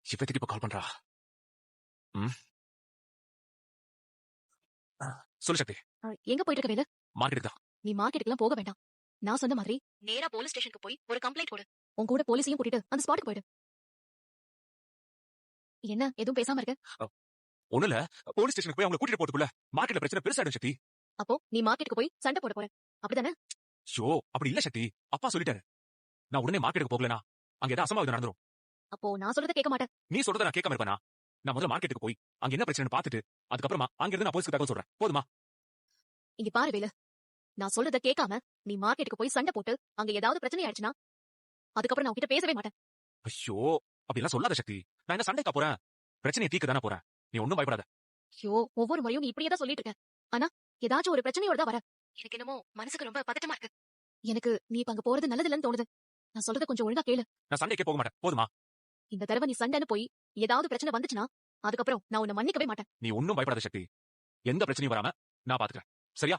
இவ இப்ப கால் பண்றா. சொல்லு சக்தி. எங்க போயிட்டு இருக்க வேலு? மார்க்கெட்டுக்கு தான். நீ மார்க்கெட்டுக்குலாம் போக வேண்டாம். நான் சொன்ன மாதிரி நேரா போலீஸ் ஸ்டேஷனுக்கு போய் ஒரு கம்ப்ளைண்ட் போடு. உன் கூட போலீஸையும் கூட்டிட்டு அந்த ஸ்பாட்டுக்கு போயிடு. என்ன எதுவும் பேசாம இருக்க? ஒண்ணு இல்ல, போலீஸ் ஸ்டேஷனுக்கு போய் அவங்க கூட்டிட்டு போறதுக்குள்ள மார்க்கெட்ல பிரச்சனை பெருசாயிடும் சக்தி. அப்போ நீ மார்க்கெட்டுக்கு போய் சண்டை போட போற, அப்படிதானே? ஷோ, அப்படி இல்ல சக்தி. அப்பா சொல்லிட்டாரு. நான் உடனே மார்க்கெட்டுக்கு போகலனா அங்க ஏதாவது அசம்பாவிதம் நடந்துரும். அப்போ நான் சொல்றத கேட்க மாட்டேன். நீ சொல்றத நான் கேட்காம இருப்பேனா? நான் முதல்ல மார்க்கெட்டுக்கு போய் அங்க என்ன பிரச்சனை பாத்துட்டு அதுக்கப்புறமா அங்க இருந்து நான் போலீஸ்க்கு தகவல் சொல்றேன். போதுமா? இங்க பாரு வேலு, நான் சொல்றத கேட்காம நீ மார்க்கெட்டுக்கு போய் சண்டை போட்டு அங்க ஏதாவது பிரச்சனை ஆயிடுச்சுன்னா அதுக்கப்புறம் நான் உன்கிட்ட பேசவே மாட்டேன். ஐயோ, அப்படி எல்லாம் சொல்லாத சக்தி. நான் என்ன சண்டைக்கா போறேன்? பிரச்சனையை தீர்க்க தானே போறேன். நீ ஒண்ணும் பயப்படாத. ஐயோ, ஒவ்வொரு முறையும் நீ இப்படியே தான் சொல்லிட்டு இருக்க. ஆனா ஏதாச்சும் ஒரு பிரச்சனையோட தான் வர. எனக்கு என்னமோ மனசுக்கு ரொம்ப பதட்டமா இருக்கு. எனக்கு நீ இப்ப அங்க போறது நல்லது இல்லன்னு தோணுது. நான் சொல்றத கொஞ்சம் ஒழுங்கா கேளு. நான் சண்டைக்கே போக மாட்டேன். போதுமா? இந்த தடவை நீ சண்டைன்னு போய் ஏதாவது பிரச்சனை வந்துச்சுன்னா அதுக்கப்புறம் நான் உன்னை மன்னிக்கவே மாட்டேன். நீ ஒண்ணும் பயப்படாத சக்தி. எந்த பிரச்சனையும் வராம நான் பாத்துக்கிறேன். சரியா?